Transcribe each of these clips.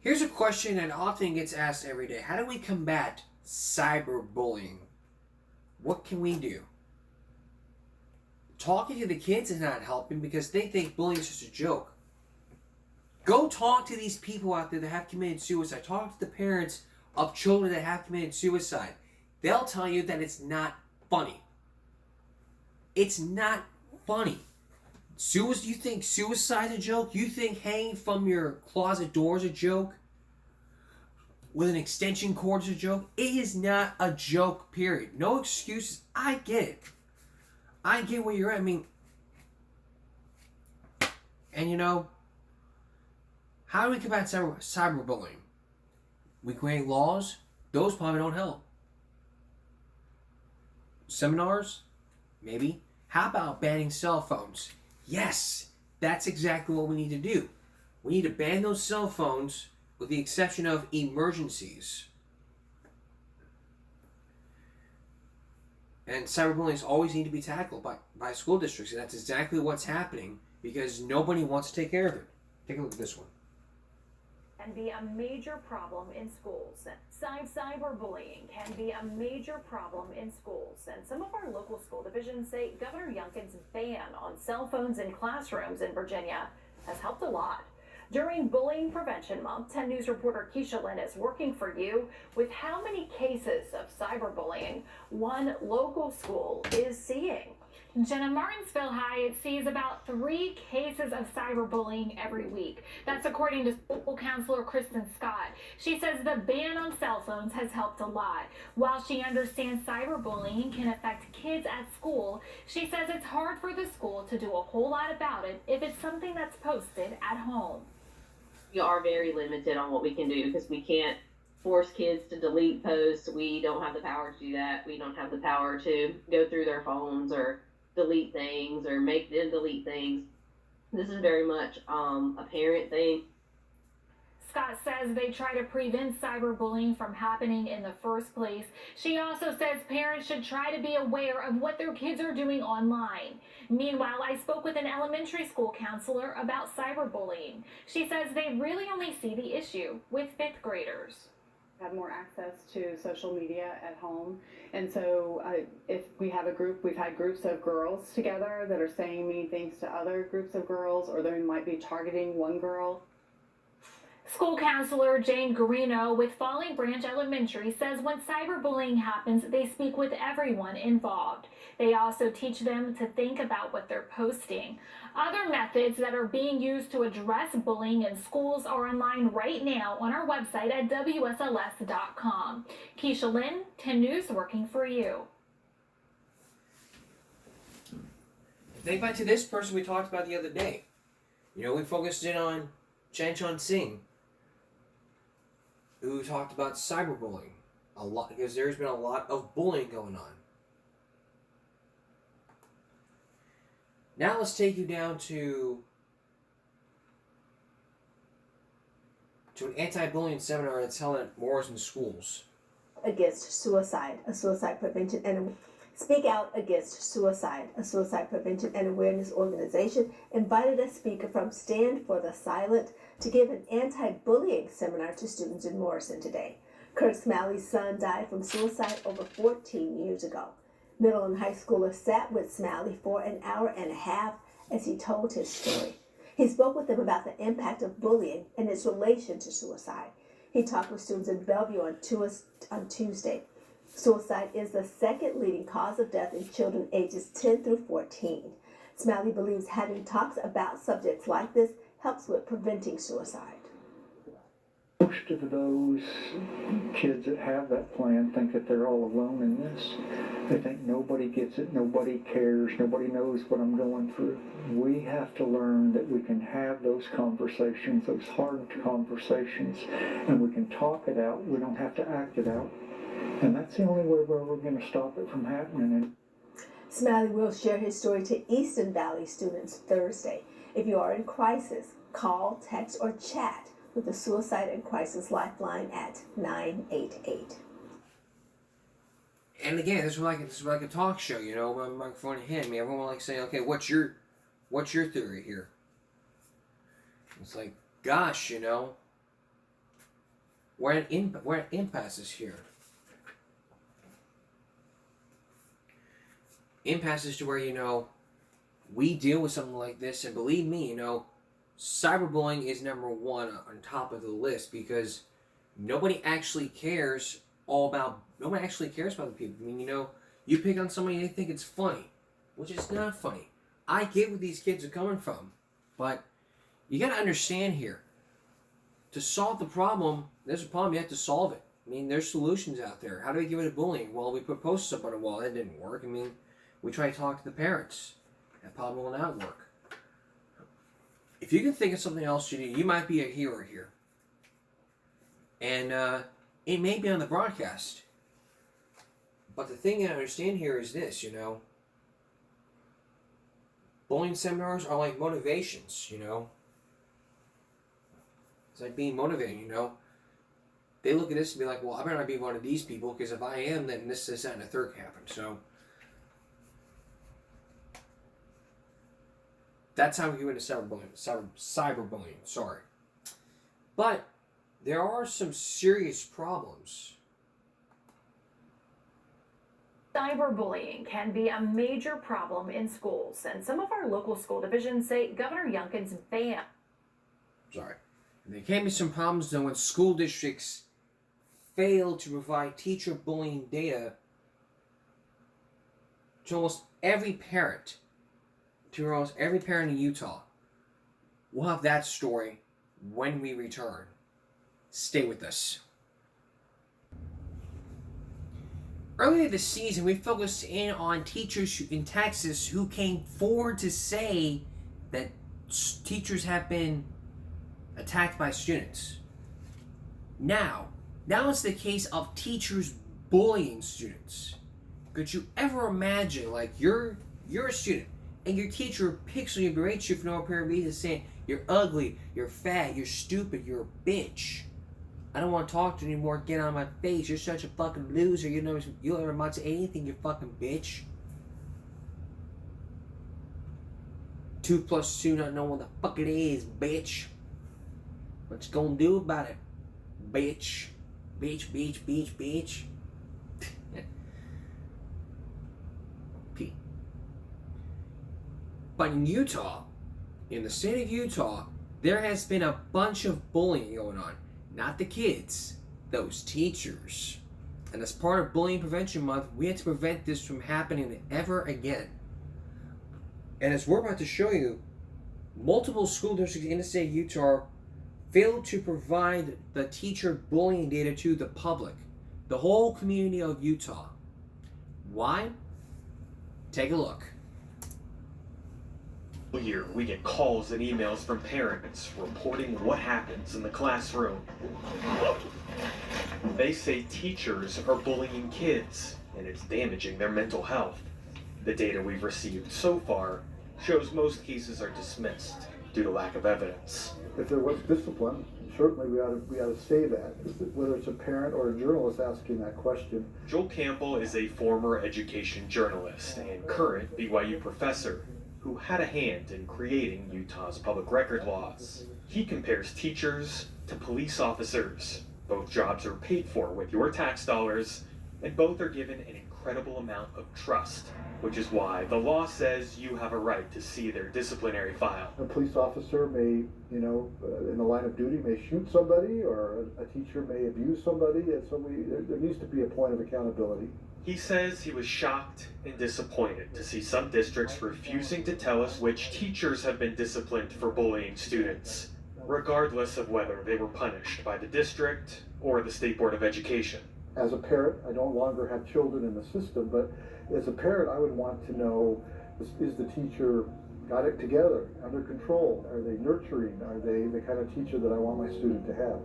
Here's a question that often gets asked every day. How do we combat cyberbullying? What can we do? Talking to the kids is not helping because they think bullying is just a joke. Go talk to these people out there that have committed suicide. Talk to the parents of children that have committed suicide. They'll tell you that it's not funny. It's not funny. You think suicide's a joke? You think hanging from your closet door is a joke? With an extension cord is a joke? It is not a joke, period. No excuses. I get it. I get where you're at. I mean, and you know, how do we combat cyberbullying? We create laws? Those probably don't help. Seminars? Maybe. How about banning cell phones? Yes, that's exactly what we need to do. We need to ban those cell phones with the exception of emergencies. And cyberbullying always need to be tackled by school districts, and that's exactly what's happening because nobody wants to take care of it. Take a look at this one. Can be a major problem in schools. Cyberbullying can be a major problem in schools, and some of our local school divisions say Governor Youngkin's ban on cell phones in classrooms in Virginia has helped a lot. During Bullying Prevention Month, 10 News reporter Keisha Lynn is working for you with how many cases of cyberbullying one local school is seeing. Jenna, Martinsville High sees about 3 cases of cyberbullying every week. That's according to school counselor Kristen Scott. She says the ban on cell phones has helped a lot. While she understands cyberbullying can affect kids at school, she says it's hard for the school to do a whole lot about it if it's something that's posted at home. We are very limited on what we can do because we can't force kids to delete posts. We don't have the power to do that. We don't have the power to go through their phones or delete things or make them delete things. This is very much a parent thing. Scott says they try to prevent cyberbullying from happening in the first place. She also says parents should try to be aware of what their kids are doing online. Meanwhile, I spoke with an elementary school counselor about cyberbullying. She says they really only see the issue with 5th graders. Have more access to social media at home, and so if we have a group, we've had groups of girls together that are saying mean things to other groups of girls, or they might be targeting one girl. School counselor Jane Garino with Falling Branch Elementary says when cyberbullying happens, they speak with everyone involved. They also teach them to think about what they're posting. Other methods that are being used to address bullying in schools are online right now on our website at WSLS.com. Keisha Lynn, 10 News, working for you. Think back to this person we talked about the other day. You know, we focused in on Chanchan Singh, who talked about cyberbullying a lot because there's been a lot of bullying going on. Now let's take you down to an anti-bullying seminar that's held at Morrison Schools. Against suicide, a suicide prevention and Speak Out Against Suicide, a suicide prevention and awareness organization, invited a speaker from Stand for the Silent to give an anti-bullying seminar to students in Morrison today. Kirk Smalley's son died from suicide over 14 years ago. Middle and high schoolers sat with Smalley for an hour and a half as he told his story. He spoke with them about the impact of bullying and its relation to suicide. He talked with students in Bellevue on Tuesday. Suicide is the second leading cause of death in children ages 10 through 14. Smalley believes having talks about subjects like this helps with preventing suicide. Most of those kids that have that plan think that they're all alone in this. They think nobody gets it, nobody cares, nobody knows what I'm going through. We have to learn that we can have those conversations, those hard conversations, and we can talk it out. We don't have to act it out. And that's the only way where we're going to stop it from happening. Smalley will share his story to Easton Valley students Thursday. If you are in crisis, call, text, or chat with the Suicide and Crisis Lifeline at 988. And again, this is like a talk show, you know, with a microphone in hand. I mean, everyone likes saying, okay, what's your theory here? It's like, gosh, you know, we're at impasses here. Impasses to where, you know, we deal with something like this, and believe me, you know, cyberbullying is number one on top of the list, because nobody actually cares about the people. I mean, you know, you pick on somebody and they think it's funny, which is not funny. I get where these kids are coming from, but you got to understand here, to solve the problem, there's a problem, you have to solve it. I mean, there's solutions out there. How do we get rid of bullying? Well, we put posters up on a wall. That didn't work. I mean, we try to talk to the parents. That probably will not work. If you can think of something else you might be a hero here. And it may be on the broadcast. But the thing I understand here is this, you know. Bullying seminars are like motivations, you know. It's like being motivated, you know. They look at this and be like, well, I better not be one of these people, because if I am, then this, that, and the third can happen. So that's how we get into cyberbullying. Sorry. But there are some serious problems. Cyberbullying can be a major problem in schools, and some of our local school divisions say Governor Youngkin's ban. Sorry. And there can be some problems, though, when school districts fail to provide teacher bullying data to almost every parent. In Utah. We'll have that story when we return. Stay with us. Earlier this season, we focused in on teachers in Texas who came forward to say that teachers have been attacked by students. Now it's the case of teachers bullying students. Could you ever imagine, like, you're a student, and your teacher picks on you, berates you for no apparent reason, saying you're ugly, you're fat, you're stupid, you're a bitch. I don't want to talk to you anymore. Get on my face. You're such a fucking loser. You'll never amount to anything, you fucking bitch. 2 + 2 not knowing what the fuck it is, bitch. What you gonna do about it, bitch? Bitch. But in Utah, in the state of Utah, there has been a bunch of bullying going on. Not the kids, those teachers. And as part of Bullying Prevention Month, we had to prevent this from happening ever again. And as we're about to show you, multiple school districts in the state of Utah failed to provide the teacher bullying data to the public, the whole community of Utah. Why? Take a look. Year, we get calls and emails from parents reporting what happens in the classroom. They say teachers are bullying kids, and it's damaging their mental health. The data we've received so far shows most cases are dismissed due to lack of evidence. If there was discipline, certainly we ought to say that, whether it's a parent or a journalist asking that question. Joel Campbell is a former education journalist and current BYU professor who had a hand in creating Utah's public record laws. He compares teachers to police officers. Both jobs are paid for with your tax dollars, and both are given an incredible amount of trust, which is why the law says you have a right to see their disciplinary file. A police officer may, in the line of duty, may shoot somebody, or a teacher may abuse somebody, and there needs to be a point of accountability. He says he was shocked and disappointed to see some districts refusing to tell us which teachers have been disciplined for bullying students, regardless of whether they were punished by the district or the State Board of Education. As a parent, I no longer have children in the system, but as a parent, I would want to know, is the teacher got it together, under control? Are they nurturing? Are they the kind of teacher that I want my student to have?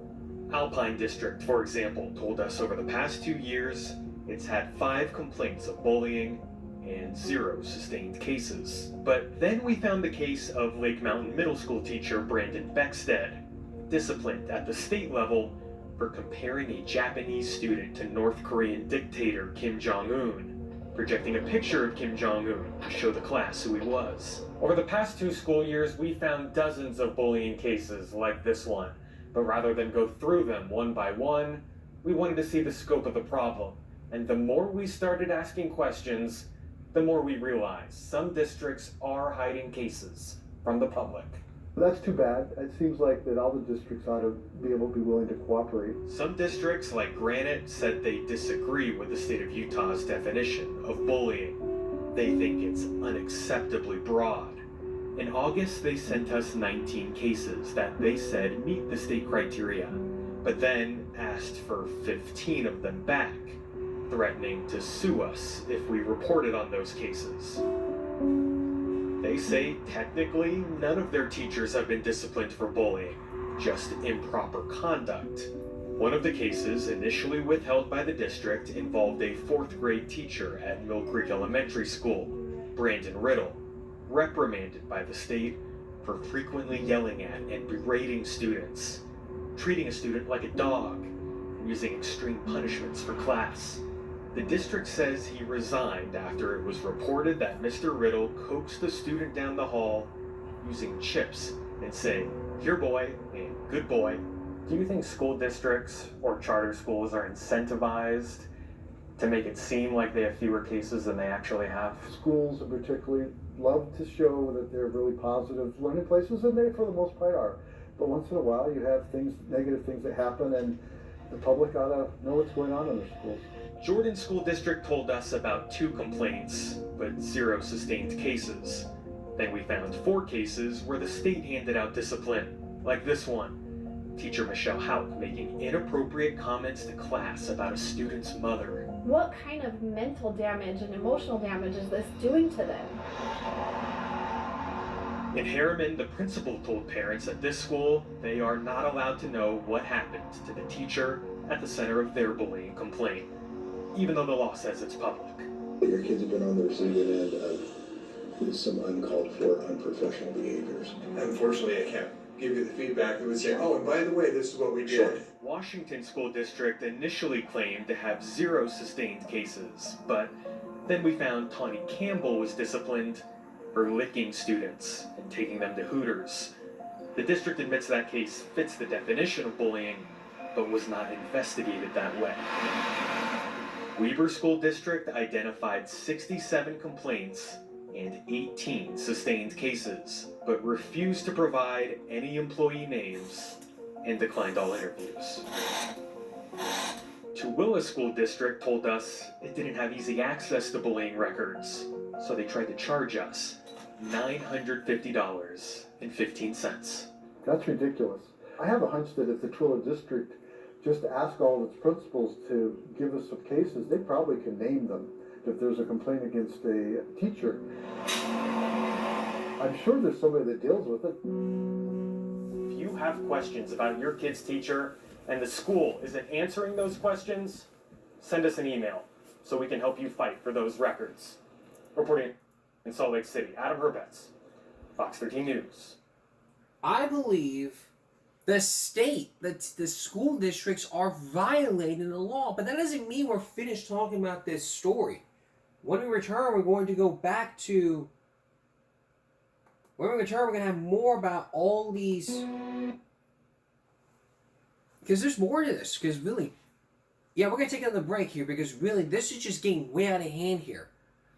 Alpine District, for example, told us over the past 2 years, it's had 5 complaints of bullying and 0 sustained cases. But then we found the case of Lake Mountain Middle School teacher Brandon Beckstead, disciplined at the state level for comparing a Japanese student to North Korean dictator Kim Jong-un, projecting a picture of Kim Jong-un to show the class who he was. Over the past 2 school years, we found dozens of bullying cases like this one, But rather than go through them one by one, we wanted to see the scope of the problem. And the more we started asking questions, the more we realized some districts are hiding cases from the public. That's too bad. It seems like that all the districts ought to be able to be willing to cooperate. Some districts, like Granite, said they disagree with the state of Utah's definition of bullying. They think it's unacceptably broad. In August, they sent us 19 cases that they said meet the state criteria, but then asked for 15 of them back, threatening to sue us if we reported on those cases. They say technically none of their teachers have been disciplined for bullying, just improper conduct. One of the cases, initially withheld by the district, involved a 4th grade teacher at Mill Creek Elementary School, Brandon Riddle, reprimanded by the state for frequently yelling at and berating students, treating a student like a dog, and using extreme punishments for class. The district says he resigned after it was reported that Mr. Riddle coaxed the student down the hall using chips and saying, "Here boy," and "Good boy." Do you think school districts or charter schools are incentivized to make it seem like they have fewer cases than they actually have? Schools in particular love to show that they're really positive learning places, and they for the most part are. But once in a while you have negative things that happen, and the public ought to know what's going on in their schools. Jordan School District told us about 2 complaints, but 0 sustained cases. Then we found 4 cases where the state handed out discipline, like this one. Teacher Michelle Hauk making inappropriate comments to class about a student's mother. What kind of mental damage and emotional damage is this doing to them? In Harriman, the principal told parents at this school they are not allowed to know what happened to the teacher at the center of their bullying complaint, even though the law says it's public. Your kids have been on the receiving end of some uncalled for, unprofessional behaviors. Unfortunately, I can't give you the feedback that would say, oh, and by the way, this is what we did. Sure. Washington School District initially claimed to have 0 sustained cases, but then we found Tawny Campbell was disciplined for licking students and taking them to Hooters. The district admits that case fits the definition of bullying, but was not investigated that way. Weber School District identified 67 complaints and 18 sustained cases, but refused to provide any employee names and declined all interviews. Tooele School District told us it didn't have easy access to bullying records, so they tried to charge us $950.15. That's ridiculous. I have a hunch that if the Tooele District just asked all of its principals to give us some cases, they probably can name them. If there's a complaint against a teacher, I'm sure there's somebody that deals with it. If you have questions about your kid's teacher and the school isn't answering those questions, send us an email so we can help you fight for those records. Reporting in Salt Lake City, Adam Herbets, Fox 13 News. I believe the state, the school districts are violating the law, but that doesn't mean we're finished talking about this story. When we return, we're going to go back to... When we return, we're going to have more about all these... Because there's more to this, because really... Yeah, we're going to take another break here, because really, this is just getting way out of hand here.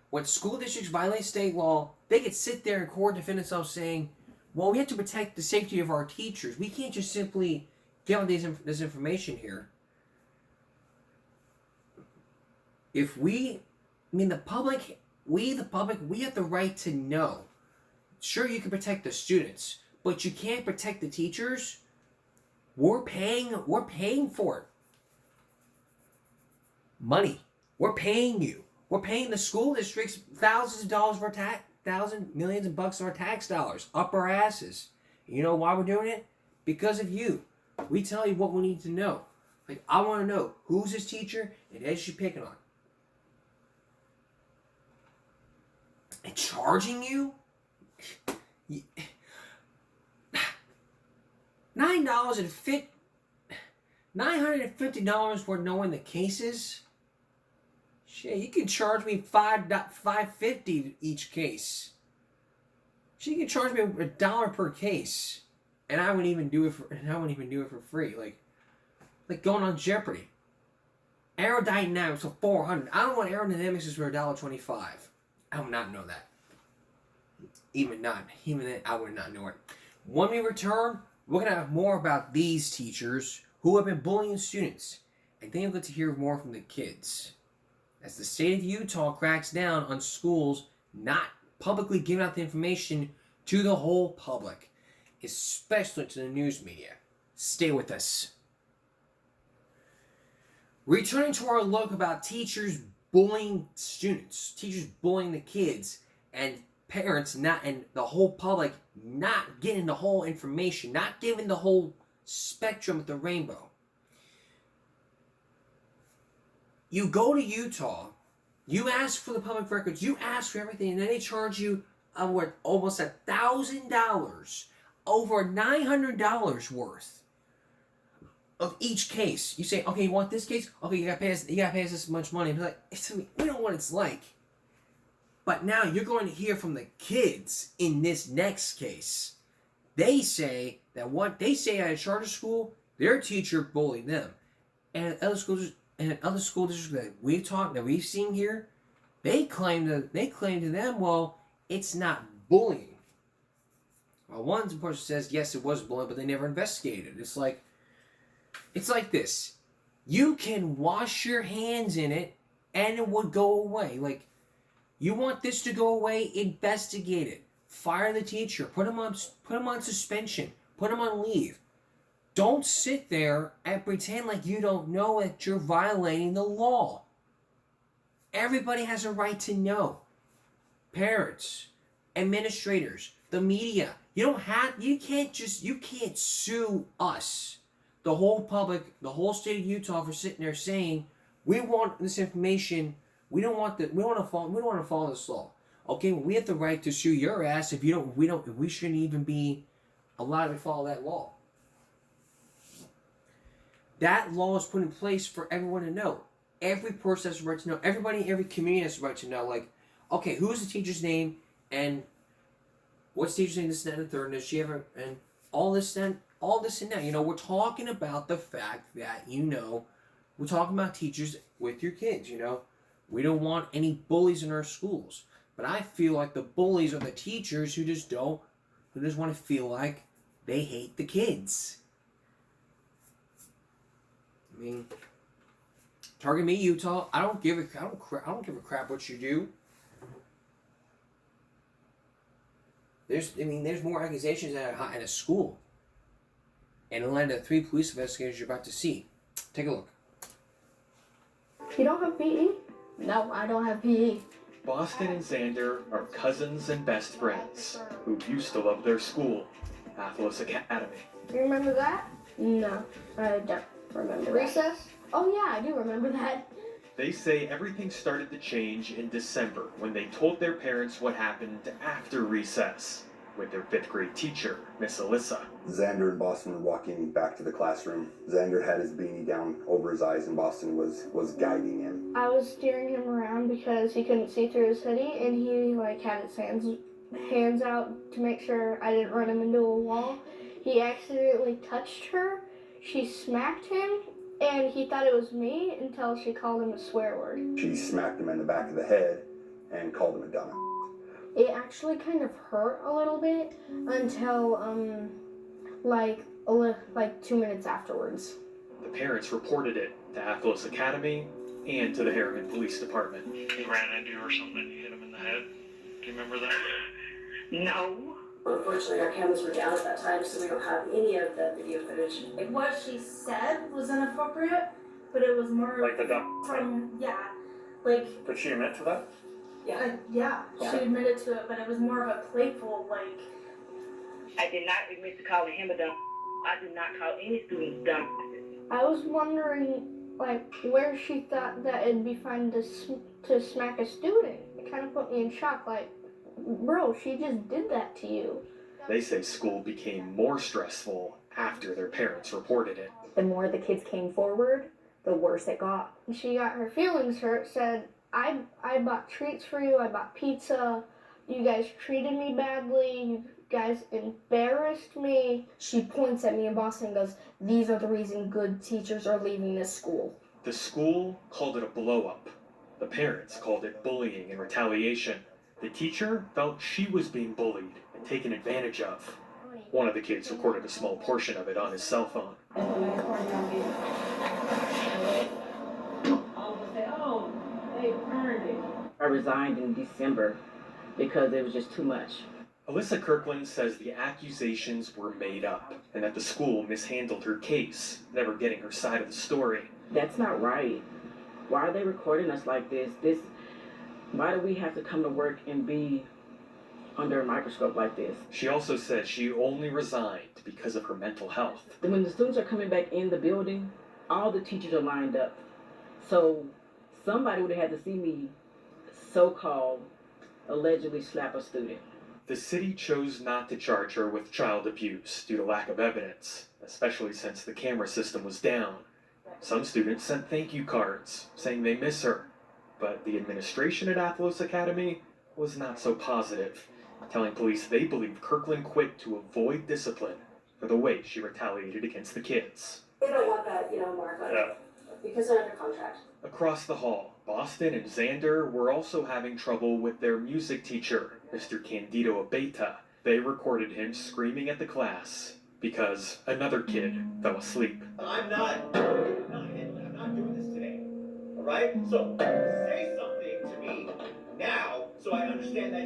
When school districts violate state law, they could sit there in court and defend themselves saying, well, we have to protect the safety of our teachers. We can't just simply give out this information here. If we... I mean, the public, we have the right to know. Sure, you can protect the students, but you can't protect the teachers. We're paying for it. Money. We're paying you. We're paying the school districts thousands of dollars for millions of bucks of our tax dollars up our asses. You know why we're doing it? Because of you. We tell you what we need to know. Like, I want to know who's his teacher and who's she picking on. And charging you $950 for knowing the cases. Shit, you can charge me $5.50 each case. She can charge me $1 per case. and I wouldn't even do it for free. Like going on Jeopardy. Aerodynamics for $400. I don't want aerodynamics is for $1.25. I would not know that. Even then, I would not know it. When we return, we're going to have more about these teachers who have been bullying students. And then you'll get to hear more from the kids. As the state of Utah cracks down on schools not publicly giving out the information to the whole public, especially to the news media. Stay with us. Returning to our look about teachers bullying students, teachers bullying the kids, and parents and the whole public not getting the whole information, not giving the whole spectrum of the rainbow. You go to Utah, you ask for the public records, you ask for everything, and then they charge you almost $1,000, over $900 worth of each case. You say, okay, you want this case? Okay, you gotta pay us this much money. And like, we know what it's like. But now you're going to hear from the kids in this next case. They say that at a charter school, their teacher bullied them. And at other schools, districts that we've seen here, they claim to them, well, it's not bullying. Well, one person says yes, it was bullying, but they never investigated. It's like this. You can wash your hands in it, and it would go away. Like, you want this to go away? Investigate it. Fire the teacher. Put him on suspension. Put him on leave. Don't sit there and pretend like you don't know that you're violating the law. Everybody has a right to know. Parents, administrators, the media. You can't sue us, the whole public, the whole state of Utah, for sitting there saying, we want this information. We don't want to follow this law. Okay, well, we have the right to sue your ass if we shouldn't even be allowed to follow that law. That law is put in place for everyone to know. Every person has the right to know. Everybody in every community has the right to know. Like, okay, who's the teacher's name, and what's the teacher's name? This, that, and the third. And does she ever, and all this and that. You know, we're talking about the fact that we're talking about teachers with your kids. You know, we don't want any bullies in our schools. But I feel like the bullies are the teachers who just want to feel like they hate the kids. I mean, target me, Utah. I don't give a crap what you do. There's more accusations at a school. And in line to 3 police investigators you're about to see. Take a look. You don't have PE? No, I don't have PE. Boston and Xander are cousins and best friends who used to love their school, Athlos Academy. You remember that? No, I don't remember. Recess? Oh yeah, I do remember that. They say everything started to change in December when they told their parents what happened after recess with their 5th grade teacher, Miss Alyssa. Xander and Boston were walking back to the classroom. Xander had his beanie down over his eyes and Boston was guiding him. I was steering him around because he couldn't see through his hoodie, and he had his hands out to make sure I didn't run him into a wall. He accidentally touched her. She smacked him, and he thought it was me until she called him a swear word. She smacked him in the back of the head and called him a dumbass. It actually kind of hurt a little bit until, 2 minutes afterwards. The parents reported it to Athlos Academy and to the Harriman Police Department. He ran into you or something, you hit him in the head. Do you remember that? No. Unfortunately, our cameras were down at that time, so we don't have any of the video footage. What she said was inappropriate, but it was more like the dumb from, Did she admit to that? Yeah, she admitted to it, but it was more of a playful, I did not admit to calling him a dumb. I did not call any students dumb. I was wondering, where she thought that it'd be fun to smack a student. It kind of put me in shock, bro, she just did that to you. They say school became more stressful after their parents reported it. The more the kids came forward, the worse it got. She got her feelings hurt, said, I bought treats for you, I bought pizza, you guys treated me badly, guys embarrassed me. She points at me in Boston and goes, "These are the reason good teachers are leaving this school." The school called it a blow-up. The parents called it bullying and retaliation. The teacher felt she was being bullied and taken advantage of. One of the kids recorded a small portion of it on his cell phone. I resigned in December because it was just too much. Alyssa Kirkland says the accusations were made up and that the school mishandled her case, never getting her side of the story. That's not right. Why are they recording us like this? Why do we have to come to work and be under a microscope like this? She also said she only resigned because of her mental health. When the students are coming back in the building, all the teachers are lined up. So somebody would have had to see me so-called allegedly slap a student. The city chose not to charge her with child abuse due to lack of evidence, especially since the camera system was down. Some students sent thank you cards saying they miss her, but the administration at Athlos Academy was not so positive, telling police they believe Kirkland quit to avoid discipline for the way she retaliated against the kids. They don't want that, Mark, because they're under contract. Across the hall, Boston and Xander were also having trouble with their music teacher, Mr. Candido Abeta. They recorded him screaming at the class because another kid fell asleep. I'm not doing this today, all right? So say something to me now, so I understand that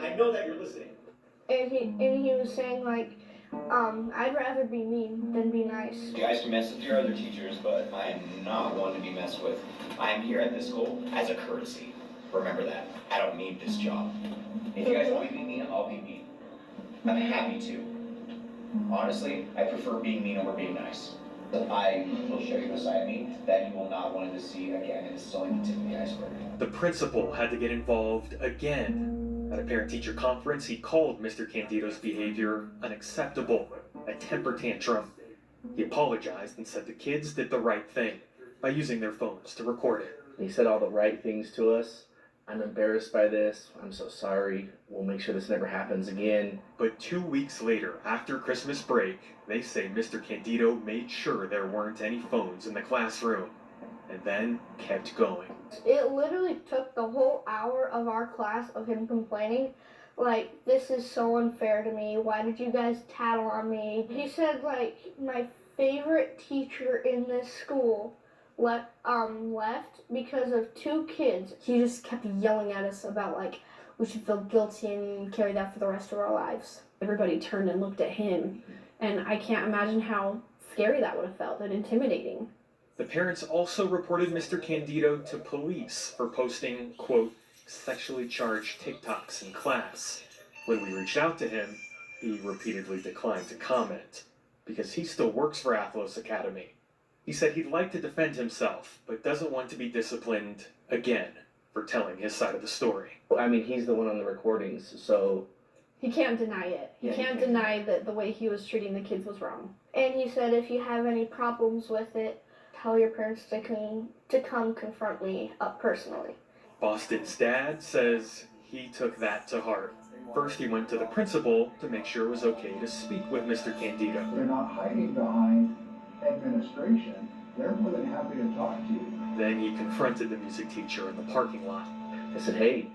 I know that you're listening. And he was saying like, I'd rather be mean than be nice. You guys can mess with your other teachers, but I am not one to be messed with. I am here at this school as a courtesy. Remember that. I don't need this job. If you guys want me to be mean, I'll be mean. I'm happy to. Honestly, I prefer being mean over being nice. I will show you a side of me that you will not want to see again, and this is only the tip of the iceberg. The principal had to get involved again. At a parent-teacher conference, he called Mr. Candido's behavior unacceptable, a temper tantrum. He apologized and said the kids did the right thing by using their phones to record it. He said all the right things to us. I'm embarrassed by this. I'm so sorry. We'll make sure this never happens again. But 2 weeks later, after Christmas break, they say Mr. Candido made sure there weren't any phones in the classroom, and then kept going. It literally took the whole hour of our class of him complaining, like, this is so unfair to me. Why did you guys tattle on me? He said, like, my favorite teacher in this school left because of two kids. He just kept yelling at us about like we should feel guilty and carry that for the rest of our lives. Everybody turned and looked at him, and I can't imagine how scary that would have felt and intimidating. The parents also reported Mr. Candido to police for posting, quote, sexually charged TikToks in class. When we reached out to him, he repeatedly declined to comment because he still works for Athlos Academy. He said he'd like to defend himself, but doesn't want to be disciplined again for telling his side of the story. I mean, he's the one on the recordings, so... He can't deny it. He can't deny that the way he was treating the kids was wrong. And he said if you have any problems with it, tell your parents to come confront me up personally. Boston's dad says he took that to heart. First, he went to the principal to make sure it was okay to speak with Mr. Candido. They're not hiding behind administration. They're more than happy to talk to you. Then he confronted the music teacher in the parking lot. I said, hey,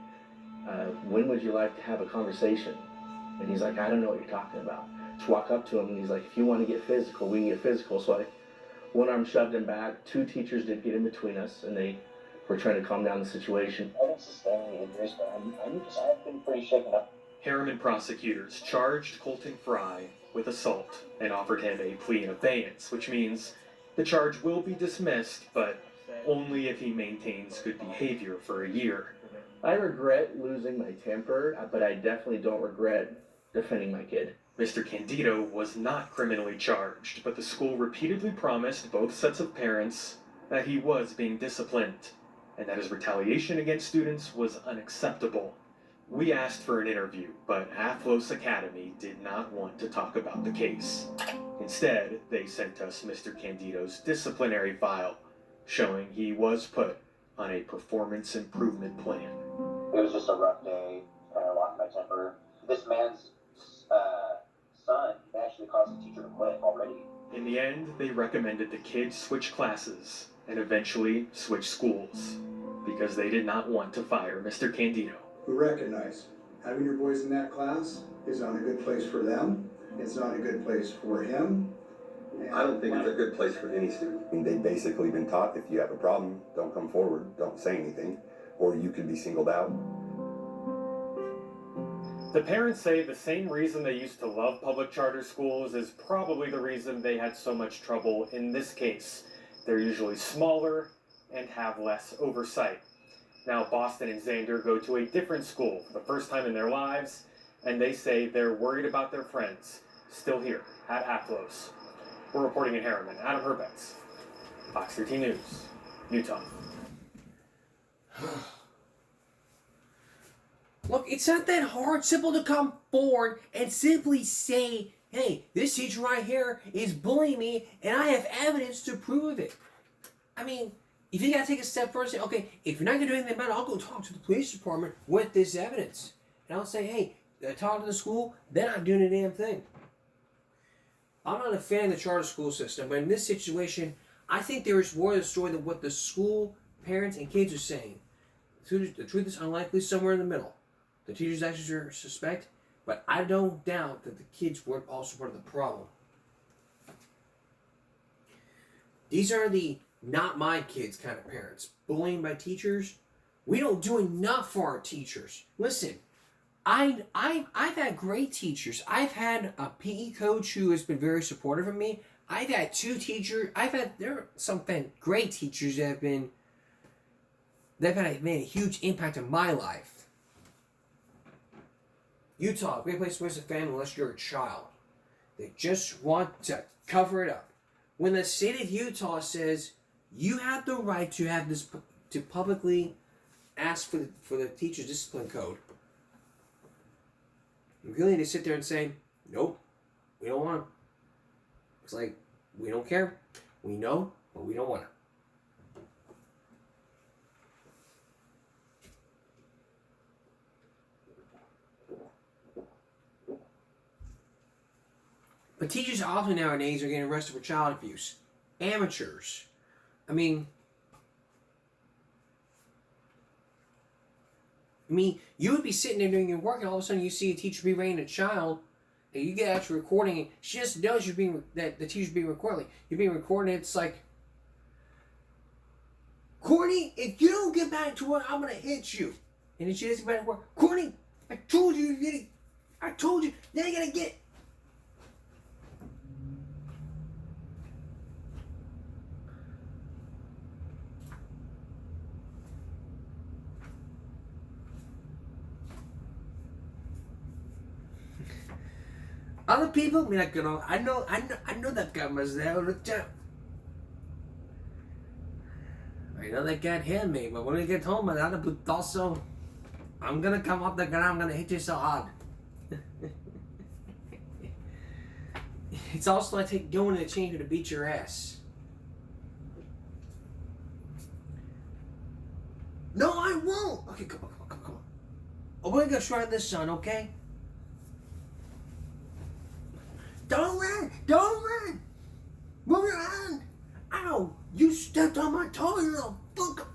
when would you like to have a conversation? And he's like, I don't know what you're talking about. Just walk up to him and he's like, if you want to get physical, we can get physical. So I one arm shoved him back. Two teachers did get in between us and they were trying to calm down the situation. I don't sustain any injuries, but I've been pretty shaken up. Harriman prosecutors charged Colton Fry with assault and offered him a plea in abeyance, which means the charge will be dismissed, but only if he maintains good behavior for a year. I regret losing my temper, but I definitely don't regret defending my kid. Mr. Candido was not criminally charged, but the school repeatedly promised both sets of parents that he was being disciplined, and that his retaliation against students was unacceptable. We asked for an interview, but Athlos Academy did not want to talk about the case. Instead, they sent us Mr. Candido's disciplinary file, showing he was put on a performance improvement plan. It was just a rough day, kind of lost my temper. This man's son, he actually caused the teacher to quit already. In the end, they recommended the kids switch classes and eventually switch schools because they did not want to fire Mr. Candido. We recognize having your boys in that class is not a good place for them. It's not a good place for him. I don't think it's a good place for any student. I mean, they've basically been taught if you have a problem, don't come forward, don't say anything, or you can be singled out. The parents say the same reason they used to love public charter schools is probably the reason they had so much trouble in this case. They're usually smaller and have less oversight. Now Boston and Xander go to a different school for the first time in their lives, and they say they're worried about their friends. Still here at Athlos. We're reporting in Harriman. Adam Herbex, Fox 13 News, Utah. Look, it's not that hard. Simple to come forward and simply say, hey, this teacher right here is bullying me, and I have evidence to prove it. I mean, if you gotta take a step further, say, okay, if you're not gonna do anything about it, I'll go talk to the police department with this evidence. And I'll say, hey, talk to the school, they're not doing a damn thing. I'm not a fan of the charter school system, but in this situation, I think there is more to the story than what the school, parents, and kids are saying. The truth is unlikely somewhere in the middle. The teachers actually suspect, but I don't doubt that the kids were also part of the problem. These are the not my kids kind of parents. Bullying by teachers. We don't do enough for our teachers. Listen, I've had great teachers. I've had a PE coach who has been very supportive of me. I've had two teachers. There are some great teachers that have made a huge impact on my life. Utah, great place to raise a family unless you're a child. They just want to cover it up. When the state of Utah says you have the right to have this, to publicly ask for the teacher's discipline code, you really need to sit there and say, nope, we don't want them. It's like, we don't care. We know, but we don't want them. But teachers often nowadays are getting arrested for child abuse. Amateurs. I mean, you would be sitting there doing your work, and all of a sudden you see a teacher berating a child, and you get actually recording it. She just knows that the teacher's being recorded. You're being recorded. It's like, Courtney, if you don't get back to work, I'm gonna hit you. And then she doesn't get back to work. Courtney, I told you, I told you. Now you gotta get. Other people, I know that guy was there all the time. I know that guy hit me, but when I get home, I'm gonna come up the ground, I'm gonna hit you so hard. It's also like going to the chamber to beat your ass. No, I won't. Okay, come on. Oh, we're gonna try this, son, okay? Don't run! Move your hand! Ow! You stepped on my toe, you little fuck!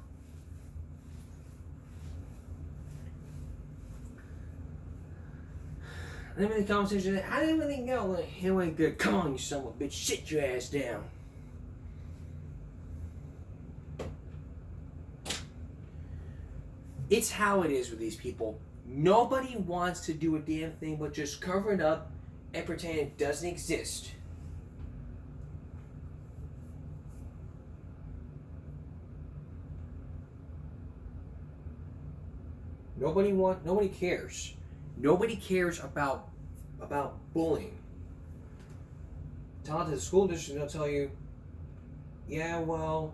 And then the conversation, how did everything go? Like, it went good. Come on, you son of a bitch, sit your ass down. It's how it is with these people. Nobody wants to do a damn thing but just cover it up and pretend it doesn't exist. Nobody cares. Nobody cares about bullying. Tell it to the school district, they'll tell you, yeah, well,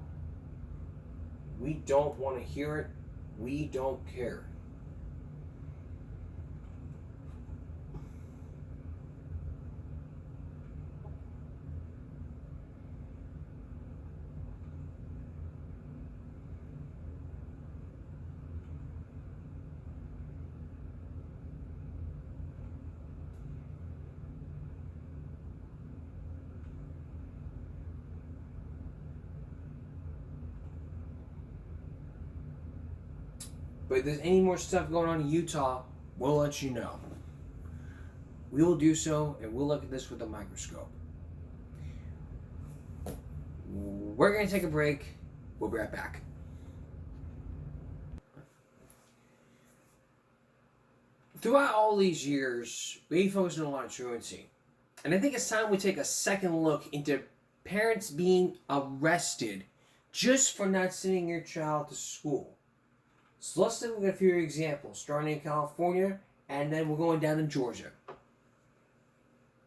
we don't want to hear it. We don't care. But if there's any more stuff going on in Utah, we'll let you know. We will do so, and we'll look at this with a microscope. We're going to take a break. We'll be right back. Throughout all these years, we focused on a lot of truancy. And I think it's time we take a second look into parents being arrested just for not sending your child to school. So let's look at a few examples, starting in California, and then we're going down to Georgia.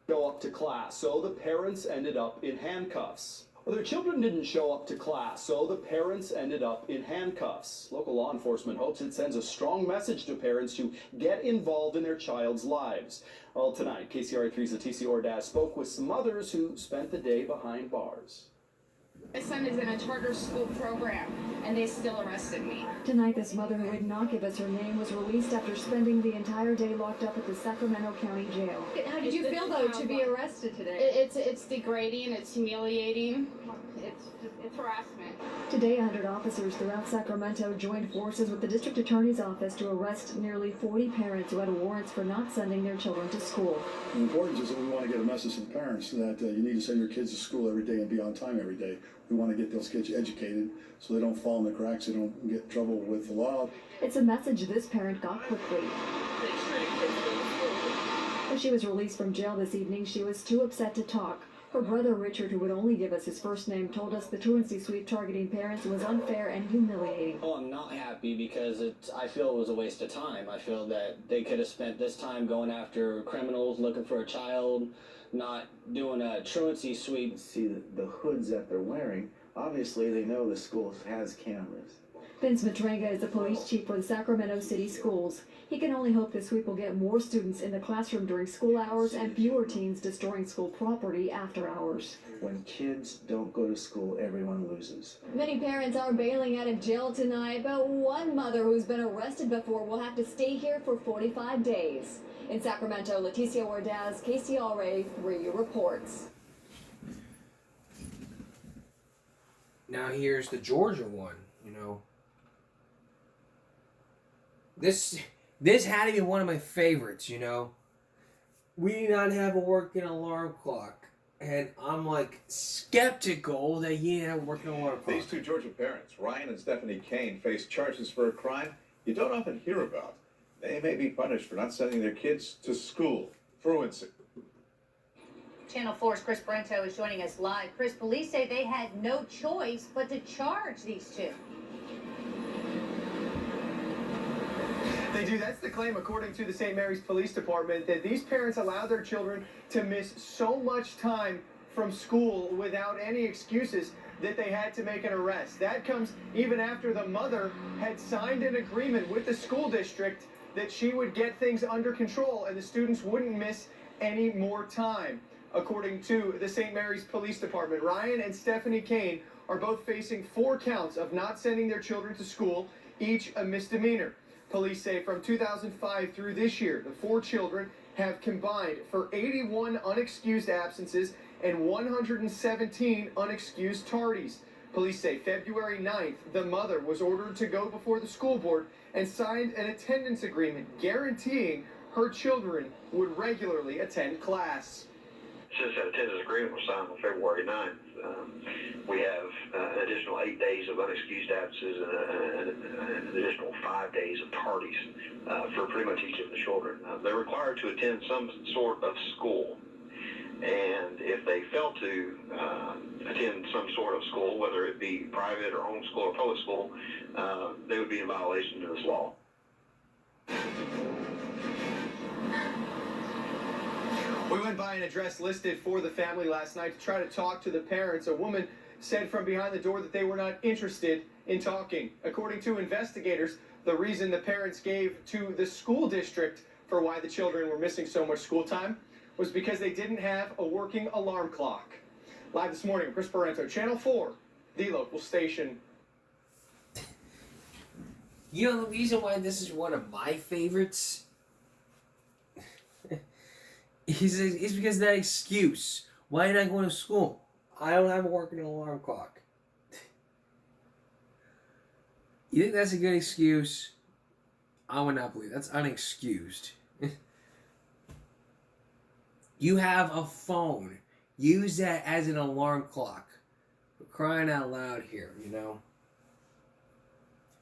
Show up to class, so the parents ended up in handcuffs. Well, their children didn't show up to class, so the parents ended up in handcuffs. Local law enforcement hopes it sends a strong message to parents to get involved in their child's lives. Well, tonight, KCRA3's Leticia Ordaz spoke with some mothers who spent the day behind bars. My son is in a charter school program, and they still arrested me. Tonight, this mother who would not give us her name was released after spending the entire day locked up at the Sacramento County Jail. How did you feel, though, to be arrested today? It's degrading, it's humiliating, it's harassment. Today, 100 officers throughout Sacramento joined forces with the district attorney's office to arrest nearly 40 parents who had warrants for not sending their children to school. The importance is that we want to get a message to the parents that you need to send your kids to school every day and be on time every day. We want to get those kids educated so they don't fall in the cracks, they don't get in trouble with the law. It's a message this parent got quickly. When she was released from jail this evening, she was too upset to talk. Her brother Richard, who would only give us his first name, told us the truancy sweep targeting parents was unfair and humiliating. Oh, I'm not happy because I feel it was a waste of time. I feel that they could have spent this time going after criminals, looking for a child, not doing a truancy sweep. See the hoods that they're wearing. Obviously, they know the school has cameras. Vince Matrenga is the police chief for the Sacramento City Schools. He can only hope the sweep will get more students in the classroom during school hours and fewer teens destroying school property after hours. When kids don't go to school, everyone loses. Many parents are bailing out of jail tonight, but one mother who's been arrested before will have to stay here for 45 days. In Sacramento, Leticia Ordaz, KCRA 3 reports. Now here's the Georgia one, you know. This had to be one of my favorites, you know. We do not have a working alarm clock. And I'm like skeptical that you have a working alarm clock. These two Georgia parents, Ryan and Stephanie Kane, face charges for a crime you don't often hear about. They may be punished for not sending their kids to school. Truancy. Channel 4's Chris Brento is joining us live. Chris, police say they had no choice but to charge these two. They do. That's the claim, according to the St. Mary's Police Department, that these parents allow their children to miss so much time from school without any excuses that they had to make an arrest. That comes even after the mother had signed an agreement with the school district that she would get things under control and the students wouldn't miss any more time. According to the St. Mary's Police Department, Ryan and Stephanie Kane are both facing 4 counts of not sending their children to school, each a misdemeanor. Police say from 2005 through this year, the 4 children have combined for 81 unexcused absences and 117 unexcused tardies. Police say February 9th, the mother was ordered to go before the school board and signed an attendance agreement guaranteeing her children would regularly attend class. Since that attendance agreement was signed on February 9th, we have an additional 8 days of unexcused absences and an additional 5 days of tardies for pretty much each of the children. They're required to attend some sort of school, and if they fail to attend some sort of school, whether it be private or homeschool or public school, they would be in violation of this law. We went by an address listed for the family last night to try to talk to the parents. A woman said from behind the door that they were not interested in talking. According to investigators, the reason the parents gave to the school district for why the children were missing so much school time was because they didn't have a working alarm clock. Live this morning, Chris Brento, Channel 4, the local station. You know, the reason why this is one of my favorites is because of that excuse. Why am I going to school? I don't have a working alarm clock. You think that's a good excuse? I would not believe that's unexcused. You have a phone. Use that as an alarm clock. We're crying out loud here, you know?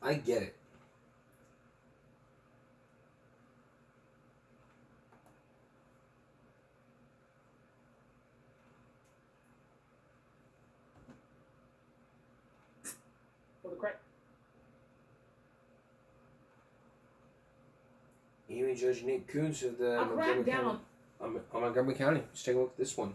I get it. For the crack. Even Judge Nick Coons of the A Montgomery crackdown County. Montgomery County. Let's take a look at this one.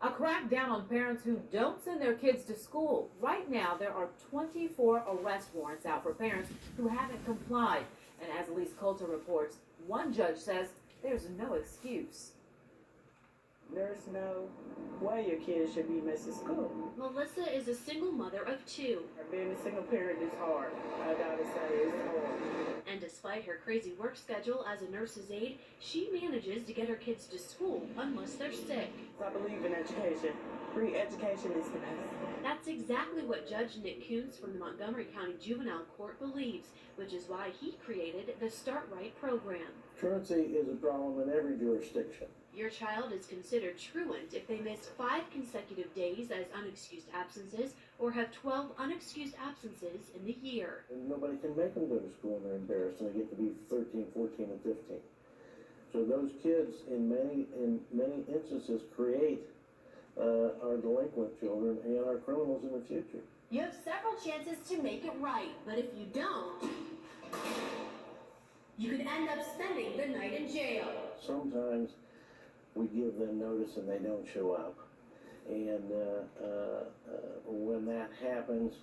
A crackdown on parents who don't send their kids to school. Right now, there are 24 arrest warrants out for parents who haven't complied. And as Elise Coulter reports, one judge says there's no excuse. There's no way your kids should be missing school. Melissa is a single mother of 2. Being a single parent is hard. I gotta say, it's hard. And despite her crazy work schedule as a nurse's aide, she manages to get her kids to school unless they're sick. I believe in education. Free education is the best. That's exactly what Judge Nick Coons from the Montgomery County Juvenile Court believes, which is why he created the Start Right program. Truancy is a problem in every jurisdiction. Your child is considered truant if they miss 5 consecutive days as unexcused absences or have 12 unexcused absences in the year. And nobody can make them go to school and they're embarrassed and they get to be 13, 14, and 15. So those kids in many instances create our delinquent children and our criminals in the future. You have several chances to make it right, but if you don't, you could end up spending the night in jail. Sometimes we give them notice and they don't show up. And when that happens,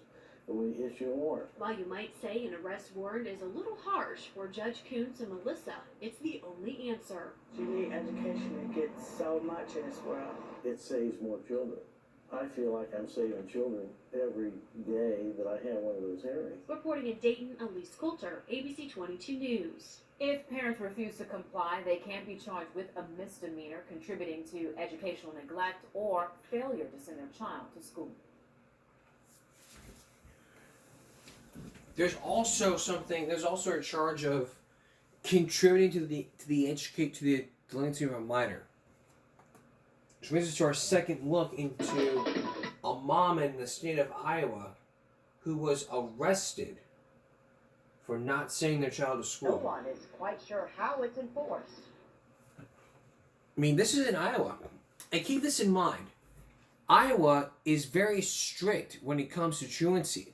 we issue a warrant. While you might say an arrest warrant is a little harsh for Judge Coons and Melissa, it's the only answer. You need education to get so much in this world. It saves more children. I feel like I'm saving children every day that I have one of those hearings. Reporting in Dayton, Elise Coulter, ABC 22 News. If parents refuse to comply, they can be charged with a misdemeanor contributing to educational neglect or failure to send their child to school. There's also a charge of contributing to the delinquency of a minor. Which brings us to our second look into a mom in the state of Iowa who was arrested for not sending their child to school. No one is quite sure how it's enforced. I mean, this is in Iowa. And keep this in mind. Iowa is very strict when it comes to truancy.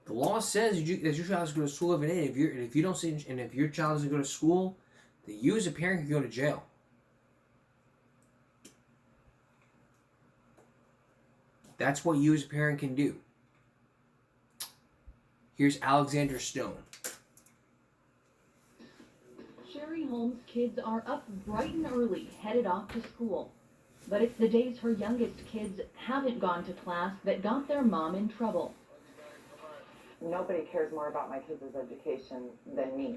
The law says that your child is going to school every day. If your child doesn't go to school, then you as a parent can go to jail. That's what you as a parent can do. Here's Alexander Stone. Sherry Holmes' kids are up bright and early, headed off to school. But it's the days her youngest kids haven't gone to class that got their mom in trouble. Nobody cares more about my kids' education than me.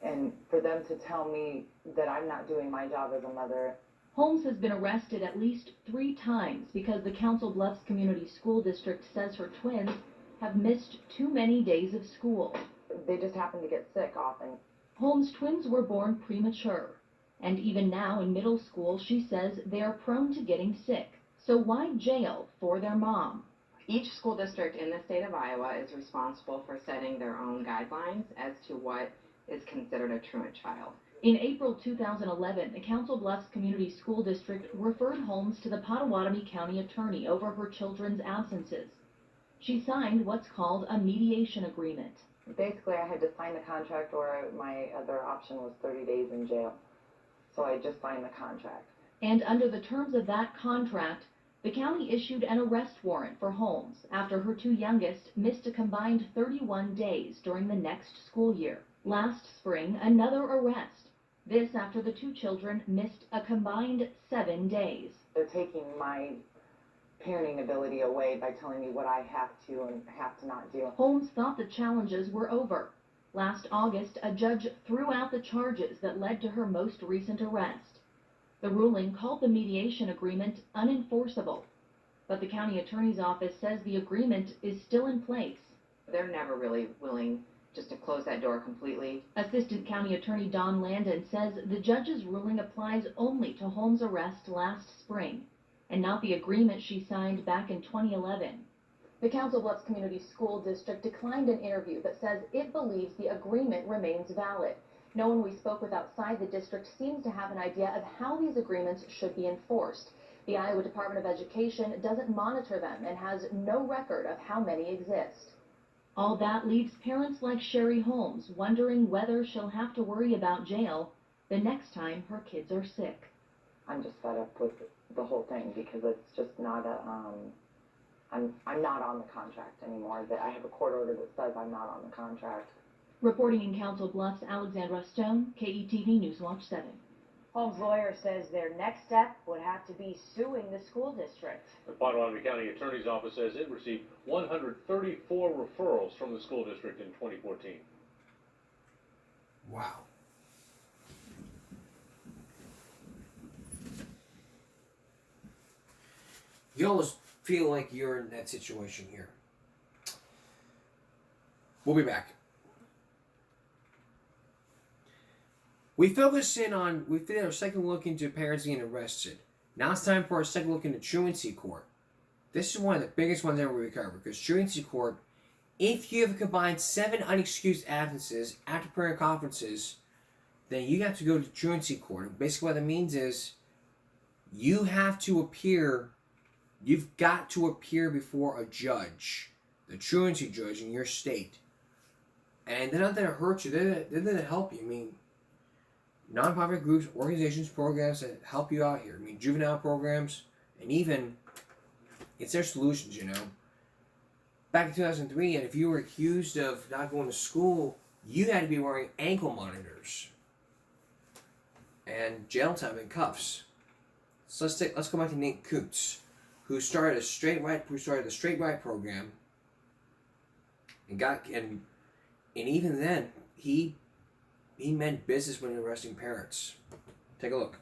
And for them to tell me that I'm not doing my job as a mother. Holmes has been arrested at least 3 times because the Council Bluffs Community School District says her twins have missed too many days of school. They just happen to get sick often. Holmes' twins were born premature. And even now in middle school, she says they are prone to getting sick. So why jail for their mom? Each school district in the state of Iowa is responsible for setting their own guidelines as to what is considered a truant child. In April 2011, the Council Bluffs Community School District referred Holmes to the Potawatomi County Attorney over her children's absences. She signed what's called a mediation agreement. Basically, I had to sign the contract or my other option was 30 days in jail. So I just signed the contract. And under the terms of that contract, the county issued an arrest warrant for Holmes after her 2 youngest missed a combined 31 days during the next school year. Last spring, another arrest. This after the 2 children missed a combined 7 days. They're taking my parenting ability away by telling me what I have to and have to not do. Holmes thought the challenges were over. Last August, a judge threw out the charges that led to her most recent arrest. The ruling called the mediation agreement unenforceable, but the county attorney's office says the agreement is still in place. They're never really willing just to close that door completely. Assistant County Attorney Don Landon says the judge's ruling applies only to Holmes' arrest last spring, and not the agreement she signed back in 2011. The Council Bluffs Community School District declined an interview but says it believes the agreement remains valid. No one we spoke with outside the district seems to have an idea of how these agreements should be enforced. The Iowa Department of Education doesn't monitor them and has no record of how many exist. All that leaves parents like Sherry Holmes wondering whether she'll have to worry about jail the next time her kids are sick. I'm just fed up with the whole thing because it's just not a, I'm not on the contract anymore. That I have a court order that says I'm not on the contract. Reporting in Council Bluffs, Alexandra Stone, KETV Newswatch 7. Holmes' lawyer says their next step would have to be suing the school district. The Potawatomi County Attorney's Office says it received 134 referrals from the school district in 2014. Wow. You almost feel like you're in that situation here. We'll be back. We did our second look into parents getting arrested. Now it's time for our second look into truancy court. This is one of the biggest ones ever we cover, because truancy court, if you have combined 7 unexcused absences after parent conferences, then you have to go to truancy court. Basically what that means is you have to appear, you've got to appear before a judge, the truancy judge in your state. And they're not there to hurt you, they're there to help you. I mean, nonprofit groups, organizations, programs that help you out here. I mean, juvenile programs, and even, it's their solutions, you know. Back in 2003, and if you were accused of not going to school, you had to be wearing ankle monitors and jail time and cuffs. So let's go back to Nate Koontz, who started the Straight Right program, and even then he meant business when arresting parents. Take a look.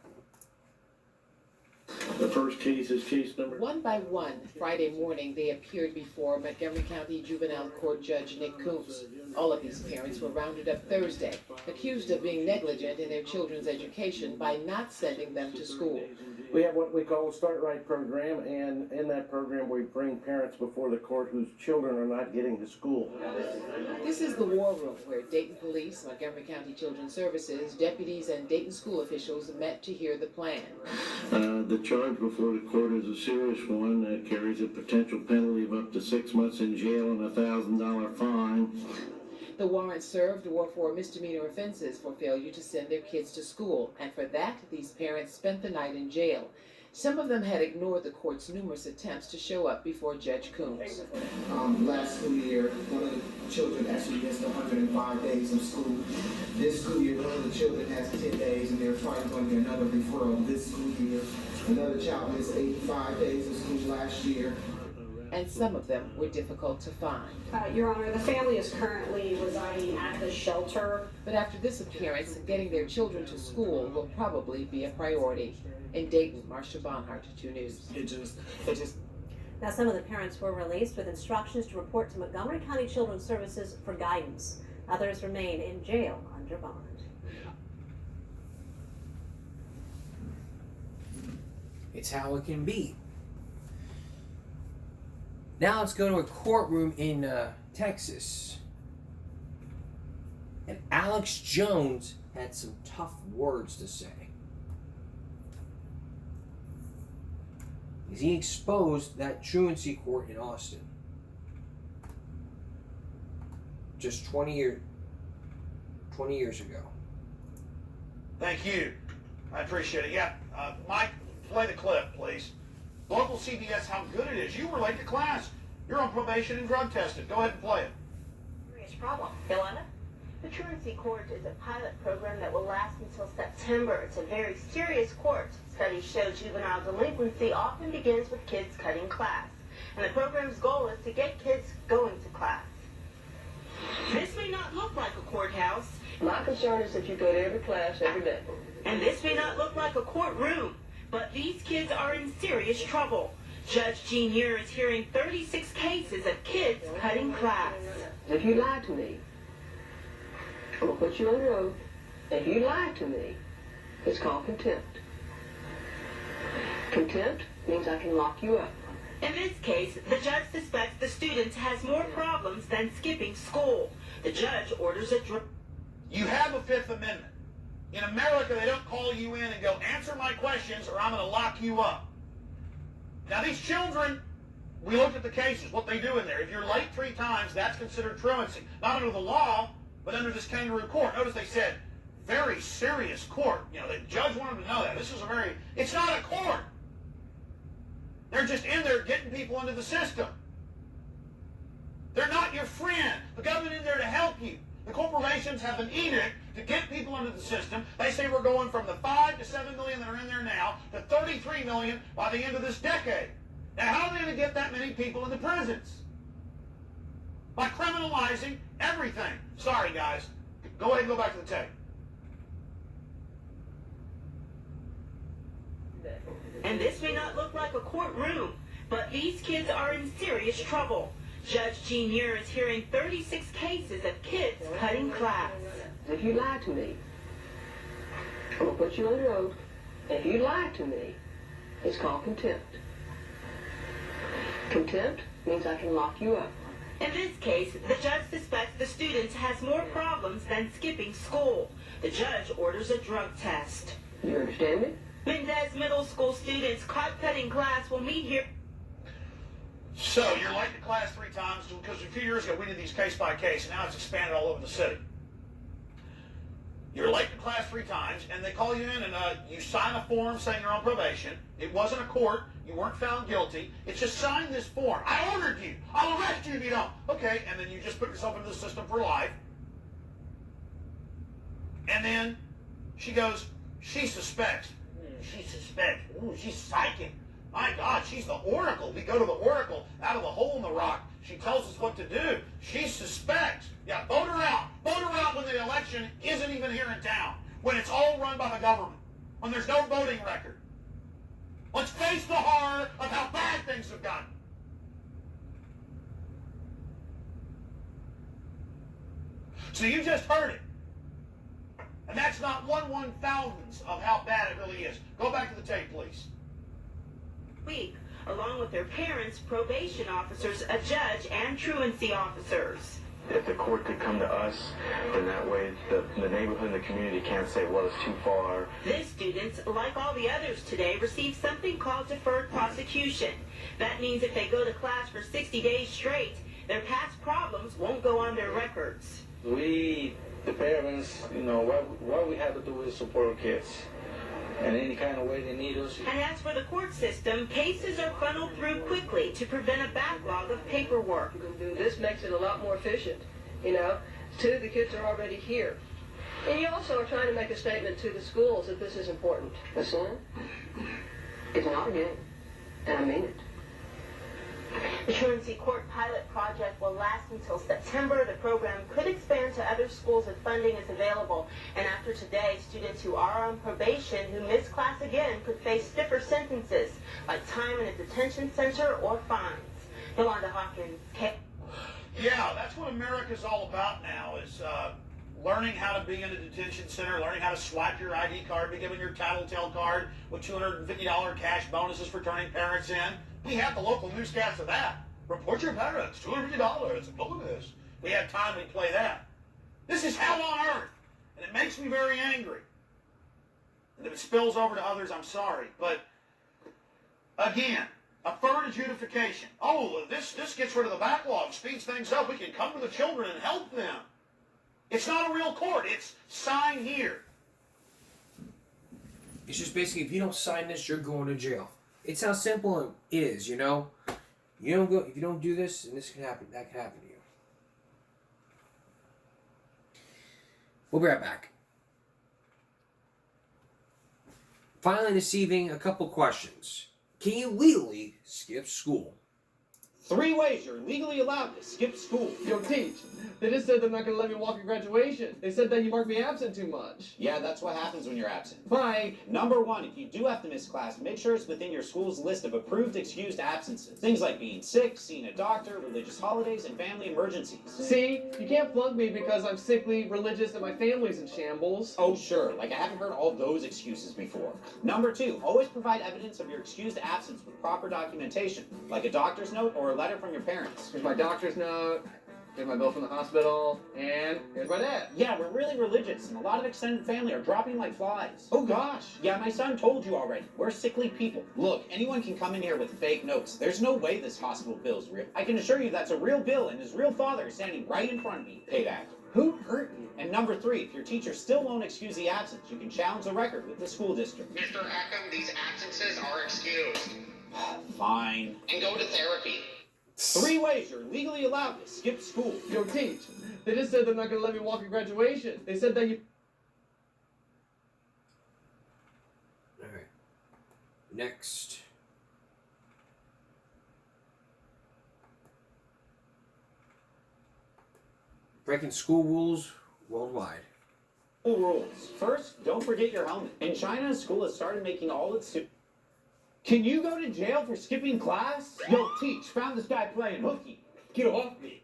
The first case is case number... One by one, Friday morning, they appeared before Montgomery County Juvenile Court Judge Nick Koontz. All of these parents were rounded up Thursday, accused of being negligent in their children's education by not sending them to school. We have what we call a Start Right program, and in that program we bring parents before the court whose children are not getting to school. This is the war room where Dayton Police, Montgomery County Children's Services, deputies, and Dayton school officials met to hear the plan. The charge before the court is a serious one that carries a potential penalty of up to 6 months in jail and a $1,000 fine. The warrant served were for misdemeanor offenses for failure to send their kids to school, and for that, these parents spent the night in jail. Some of them had ignored the court's numerous attempts to show up before Judge Koontz. Last school year, one of the children actually missed 105 days of school. This school year, one of the children has 10 days, and they're fighting going to get another referral this school year. Another child missed 85 days of school last year. And some of them were difficult to find. Your Honor, the family is currently residing at the shelter. But after this appearance, getting their children to school will probably be a priority. In Dayton, Marcia Bonhart, 2 News. It just. Now, some of the parents were released with instructions to report to Montgomery County Children's Services for guidance. Others remain in jail under bond. It's how it can be. Now let's go to a courtroom in Texas. And Alex Jones had some tough words to say. He exposed that truancy court in Austin. Just 20 years ago. Thank you. I appreciate it. Yeah, Mike, play the clip, please. Local CBS, how good it is. You were late to class. You're on probation and drug tested. Go ahead and play it. Serious problem. Yolanda? The truancy court is a pilot program that will last until September. It's a very serious court. Studies show juvenile delinquency often begins with kids cutting class. And the program's goal is to get kids going to class. This may not look like a courthouse. My concern is that you go to every class every day. And this may not look like a courtroom, but these kids are in serious trouble. Judge Jean Muir is hearing 36 cases of kids cutting class. If you lie to me, I'm going to put you under oath. If you lie to me, it's called contempt. Contempt means I can lock you up. In this case, the judge suspects the student has more problems than skipping school. The judge orders a drug. You have a Fifth Amendment. In America, they don't call you in and go, answer my questions or I'm going to lock you up. Now, these children, we looked at the cases, what they do in there. If you're late 3 times, that's considered truancy. Not under the law, but under this kangaroo court. Notice they said, very serious court. You know, the judge wanted to know that. This is it's not a court. They're just in there getting people into the system. They're not your friend. The government in there to help you. The corporations have an edict to get people into the system. They say we're going from the 5 to 7 million that are in there now to 33 million by the end of this decade. Now, how are they going to get that many people into prisons? By criminalizing everything. Sorry, guys. Go ahead and go back to the tape. And this may not look like a courtroom, but these kids are in serious trouble. Judge Jean Muir is hearing 36 cases of kids cutting class. If you lie to me, I'm going to put you under oath. If you lie to me, it's called contempt. Contempt means I can lock you up. In this case, the judge suspects the student has more problems than skipping school. The judge orders a drug test. You understand me? Mendez Middle School students caught cutting class will meet here. So, you're late to class 3 times, because a few years ago we did these case by case, and now it's expanded all over the city. You're late to class 3 times, and they call you in, and you sign a form saying you're on probation. It wasn't a court. You weren't found guilty. It's just sign this form. I ordered you. I'll arrest you if you don't. Okay, and then you just put yourself into the system for life. And then she goes, she suspects. She suspects. Ooh, she's psychic. My God, she's the oracle. We go to the oracle out of the hole in the rock. She tells us what to do. She suspects. Yeah, vote her out. Vote her out when the election isn't even here in town. When it's all run by the government. When there's no voting record. Let's face the horror of how bad things have gotten. So you just heard it. And that's not 1/1000th of how bad it really is. Go back to the tape, please. Week, along with their parents, probation officers, a judge, and truancy officers. If the court could come to us, then that way the neighborhood and the community can't say, well, it's too far. These students, like all the others today, receive something called deferred prosecution. That means if they go to class for 60 days straight, their past problems won't go on their records. We, the parents, you know, what we have to do is support kids. And any kind of way they need us. And as for the court system, cases are funneled through quickly to prevent a backlog of paperwork. This makes it a lot more efficient. You know, 2, the kids are already here. And you also are trying to make a statement to the schools that this is important. Listen, it's not a game, and I mean it. The Truancy Court pilot project will last until September. The program could expand to other schools if funding is available. And after today, students who are on probation who miss class again could face stiffer sentences, like time in a detention center or fines. Yolanda Hawkins. Yeah, that's what America's all about now, is learning how to be in a detention center, learning how to swipe your ID card, be given your tattletale card with $250 cash bonuses for turning parents in. We have the local newscast of that. Report your parents, $250, bonus. We have time, we play that. This is hell on earth, and it makes me very angry. And if it spills over to others, I'm sorry. But, again, deferred adjudication. Oh, this gets rid of the backlog, speeds things up. We can come to the children and help them. It's not a real court. It's sign here. It's just basically, if you don't sign this, you're going to jail. It's how simple it is, you know. If you don't do this, and this can happen, that can happen to you. We'll be right back. Finally this evening, a couple questions. Can you legally skip school? 3 ways you're legally allowed to skip school. Yo, Teach, they just said they're not gonna let me walk at graduation. They said that you marked me absent too much. Yeah, that's what happens when you're absent. Mike. Number 1, if you do have to miss class, make sure it's within your school's list of approved excused absences. Things like being sick, seeing a doctor, religious holidays, and family emergencies. See, you can't flunk me because I'm sickly, religious, and my family's in shambles. Oh, sure. Like I haven't heard all those excuses before. Number 2, always provide evidence of your excused absence with proper documentation, like a doctor's note or a letter from your parents. Here's my doctor's note. Here's my bill from the hospital, and here's my dad. Yeah, we're really religious, and a lot of extended family are dropping like flies. Oh gosh. Yeah, my son told you already. We're sickly people. Look, anyone can come in here with fake notes. There's no way this hospital bill is real. I can assure you that's a real bill, and his real father is standing right in front of me. Paid actor. Who hurt you? And number 3, if your teacher still won't excuse the absence, you can challenge the record with the school district. Mr. Ackham, these absences are excused. Fine. And go to therapy. 3 ways you're legally allowed to skip school. Yo, Teach, they just said they're not gonna let me walk at graduation. They said that you... Alright. Next. Breaking school rules worldwide. School rules. First, don't forget your helmet. In China, school has started making all its students... Can you go to jail for skipping class? Yo, Teach, found this guy playing hooky. Get off me.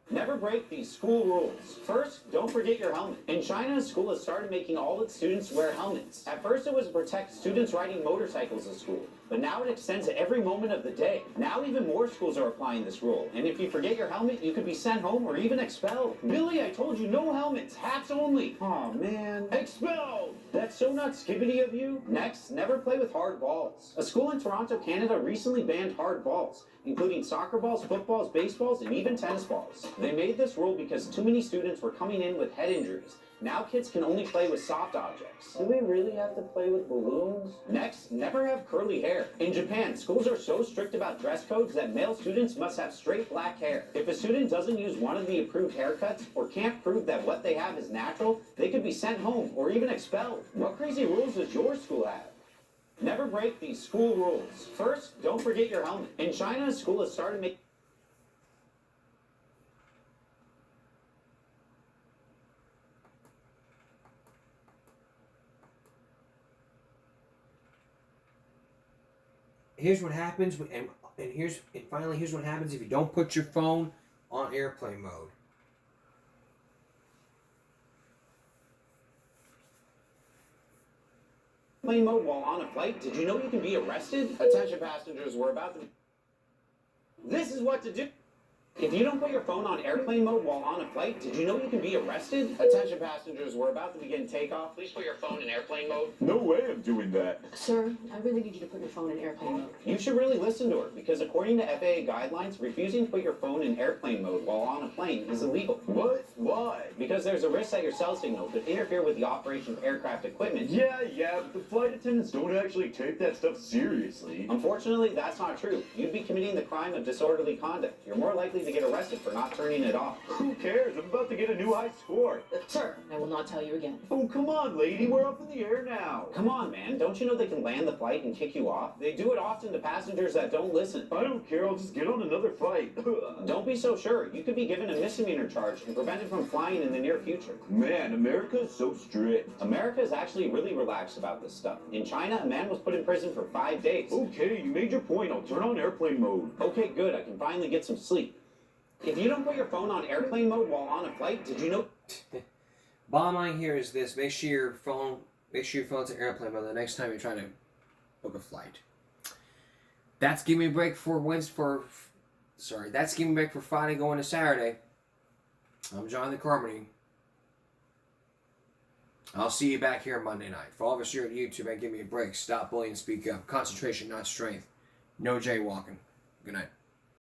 Never break these school rules. First, don't forget your helmet. In China, school has started making all its students wear helmets. At first, it was to protect students riding motorcycles at school, but now it extends to every moment of the day. Now even more schools are applying this rule, and if you forget your helmet, you could be sent home or even expelled. Billy, I told you, no helmets, hats only. Aw, man. Expelled! That's so not skibbity of you. Next, never play with hard balls. A school in Toronto, Canada recently banned hard balls, including soccer balls, footballs, baseballs, and even tennis balls. They made this rule because too many students were coming in with head injuries. Now kids can only play with soft objects. Do we really have to play with balloons? Next, never have curly hair. In Japan, schools are so strict about dress codes that male students must have straight black hair. If a student doesn't use one of the approved haircuts or can't prove that what they have is natural, they could be sent home or even expelled. What crazy rules does your school have? Never break these school rules. First, don't forget your helmet. In China, school has started making... Here's what happens, and finally, here's what happens if you don't put your phone on airplane mode. Airplane mode while on a flight? Did you know you can be arrested? Attention passengers, we're about to... This is what to do. If you don't put your phone on airplane mode while on a flight, did you know you can be arrested? Attention passengers, we're about to begin takeoff. Please put your phone in airplane mode. No way I'm doing that. Sir, I really need you to put your phone in airplane mode. You should really listen to her, because according to FAA guidelines, refusing to put your phone in airplane mode while on a plane is illegal. What? Why? Because there's a risk that your cell signal could interfere with the operation of aircraft equipment. Yeah, but the flight attendants don't actually take that stuff seriously. Unfortunately, that's not true. You'd be committing the crime of disorderly conduct. You're more likely to get arrested for not turning it off. Who cares? I'm about to get a new high score. Sir, I will not tell you again. Oh, come on, lady. We're up in the air now. Come on, man. Don't you know they can land the flight and kick you off? They do it often to passengers that don't listen. I don't care. I'll just get on another flight. Don't be so sure. You could be given a misdemeanor charge and prevented from flying in the near future. Man, America is so strict. America is actually really relaxed about this stuff. In China, a man was put in prison for 5 days. Okay, you made your point. I'll turn on airplane mode. Okay, good. I can finally get some sleep. If you don't put your phone on airplane mode while on a flight, did you know... Bottom line here is this: make sure your phone's in airplane mode the next time you're trying to book a flight. That's Give Me a Break for That's Give Me a Break for Friday going to Saturday. I'm Jonathan Carmody. I'll see you back here Monday night. For all of us here at YouTube, and Give Me a Break. Stop bullying, speak up. Concentration, not strength. No jaywalking. Good night.